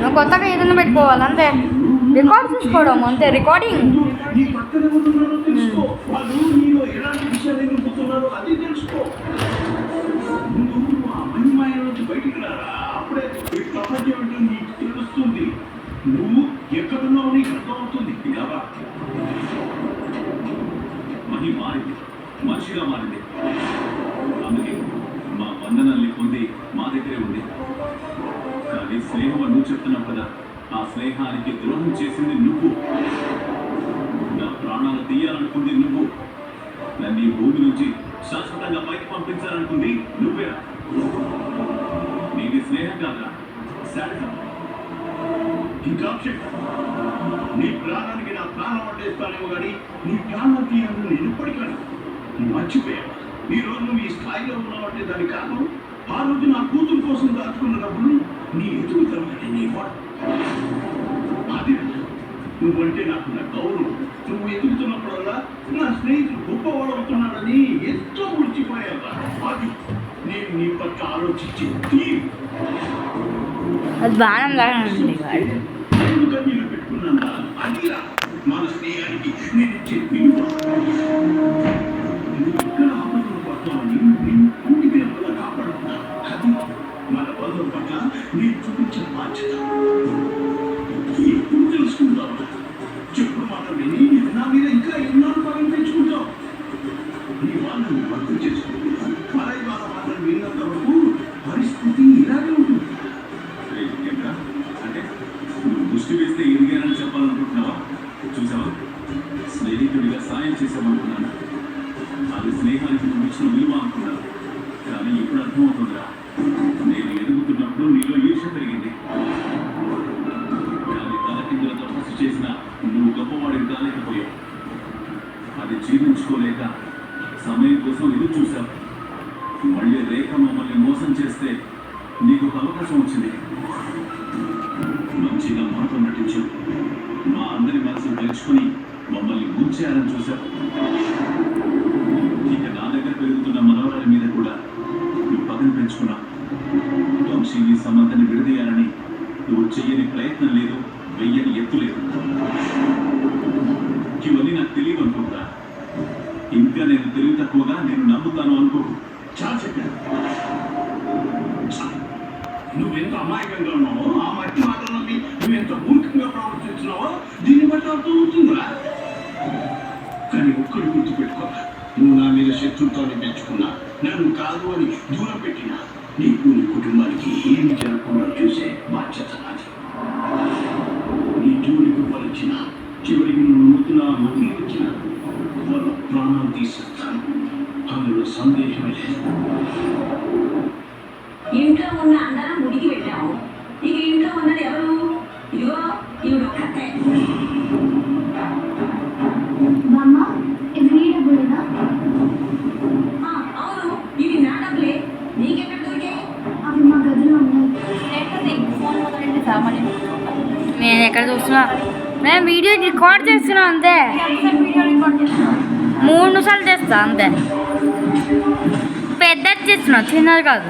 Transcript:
నువ్వు కొత్తగా ఏదైనా పెట్టుకోవాలి అంతే, రికార్డ్ చూసుకోవడం అంతే, రికార్డింగ్. నువ్వు ఎక్కడున్నావు నీకు అర్థమవుతుంది. మనీ మారింది, మనిషిగా మారింది. అందుకే మా వందనాల్ని పొంది మా దగ్గరే ఉంది. కానీ స్నేహం నువ్వు చెప్తున్నావు కదా, ఆ స్నేహానికి ద్రోహం చేసింది నువ్వు. నా ప్రాణాలు తీయాలనుకుంది నువ్వు. నన్ను ఈ భూమి నుంచి శాశ్వతంగా పైకి పంపించాలనుకుంది నువ్వే. నీది స్నేహం కాదా, శాడిజం. ఇంకా నీ ప్రాణానికి నా ప్రాణం పట్టేస్తానేమో కానీ నీ ప్రాణం తీయాలని నేను ఎప్పటికీ మర్చిపోయాను. ఈ రోజు నువ్వు ఈ స్థాయిలో ఉన్నావంటే దాని కారణం ఆ రోజు నా కూతురు కోసం దాచుకున్న డబ్బులు నీ ఎదుగుదలకి నీ వాడు. అది నువ్వంటే నాకు నా గౌరవం. నువ్వు ఎదుగుతున్నప్పుడల్లా నా స్నేహితుడు గొప్పవాడు అవుతున్నాడని ఎంతో ముడిచిపోయావా. అది నేను నీ పట్ల ఆలోచించి అది బాగా కన్నీళ్ళు పెట్టుకున్నా. అదిరా మన స్నేహానికి నేను ఇచ్చే విలువ. ఎక్కడ ఆపదలు పడతామని నేను అన్ని విలువల కాపాడుతున్నా. అది మన బంధం పట్ల నేను చూపించిన బాధ్యత. ఎప్పుడు తెలుసుకుంటావు? చెప్పుడు మాట విని నా మీద ఇంకా ఎన్నో పనులు పెంచుకుంటావు. నీ వాళ్ళని వర్తం చేసుకుంటున్నా. మరై వాళ్ళ మాటలు విన్నంత వరకు పరిస్థితి ఇలాగే ఉంటుంది. అంటే నువ్వు దృష్టి వేస్తే ఎదిగానని చెప్పాలనుకుంటున్నావా? చూసావా, స్నేహితుడిగా సాయం చేసామనుకున్నాను. అది స్నేహానికి నువ్వు ఇచ్చిన విలువ అనుకున్నాను. కానీ ఇప్పుడు అర్థమవుతుందిరా, నేను ఎదుగుతున్నప్పుడు నీలో ఈర్ష పెరిగింది. కానీ తలకిందుల తపస్సు చేసిన నువ్వు గొప్పవాడిని కాలేకపోయావు. అది జీర్ణించుకోలేక సమయం కోసం ఎదురు చూశావు. మళ్ళీ రేఖ మమ్మల్ని మోసం చేస్తే నీకు ఒక అవకాశం వచ్చింది. మంచిగా మాతో నటించావు. మా అందరి మనసును గెలుచుకుని మమ్మల్ని ముంచేయాలని చూశావు. ఇక నా దగ్గర పెరుగుతున్న మనవరాల మీద కూడా నువ్వు పగను పెంచుకున్నావు. వంశీని సమంతని విడదీయాలని నువ్వు చెయ్యని ప్రయత్నం లేదు, వెయ్యని ఎత్తు లేదు. ఇవన్నీ నాకు తెలియదు అనుకుంటా. ఇంకా నేను తెలివి తక్కువగా నేను నమ్ముతాను అనుకోకు. చాలా చెప్పాను. నువ్వెంత అమాయకంగా ఉన్నావో, ఆ మట్టి మాటలు నమ్మి నువ్వెంత మూర్ఖంగా ప్రవర్తిస్తున్నావో దీన్ని బట్టి అర్థమవుతుందిరా. కానీ ఒక్కడు గుర్తుపెట్టుకోరా, నువ్వు నా మీద శత్రుత్వాన్ని పెంచుకున్నా, నన్ను కాదు అని దూరం పెట్టినా నీకు నీ కుటుంబానికి ఏమి జరగకుండా చూసే బాధ్యత నాది. నీ జోలికి పలిచిన చివరికి నువ్వు నూతున్నా వచ్చిన వాళ్ళ ప్రాణాలు తీసేస్తాను. అందులో సందేహమే లేదు. ఇంట్లో ఉన్న అందరం ముడికి పెట్టాము. ఇక ఇంట్లో ఉన్నది ఎవరు? ఇదిగో ఈవిడ కథే. అవును, ఇవి నా డబ్బులే. నీకెక్కడ దొరికాయి? అవి మా గదిలో ఉన్నాయి. నేను ఎక్కడ చూస్తున్నా, నేను వీడియో రికార్డ్ చేస్తున్నా అంతే. 3 సార్లు చేస్తా అంతే. పెద్దది చేస్తున్నా, చిన్నది కాదు.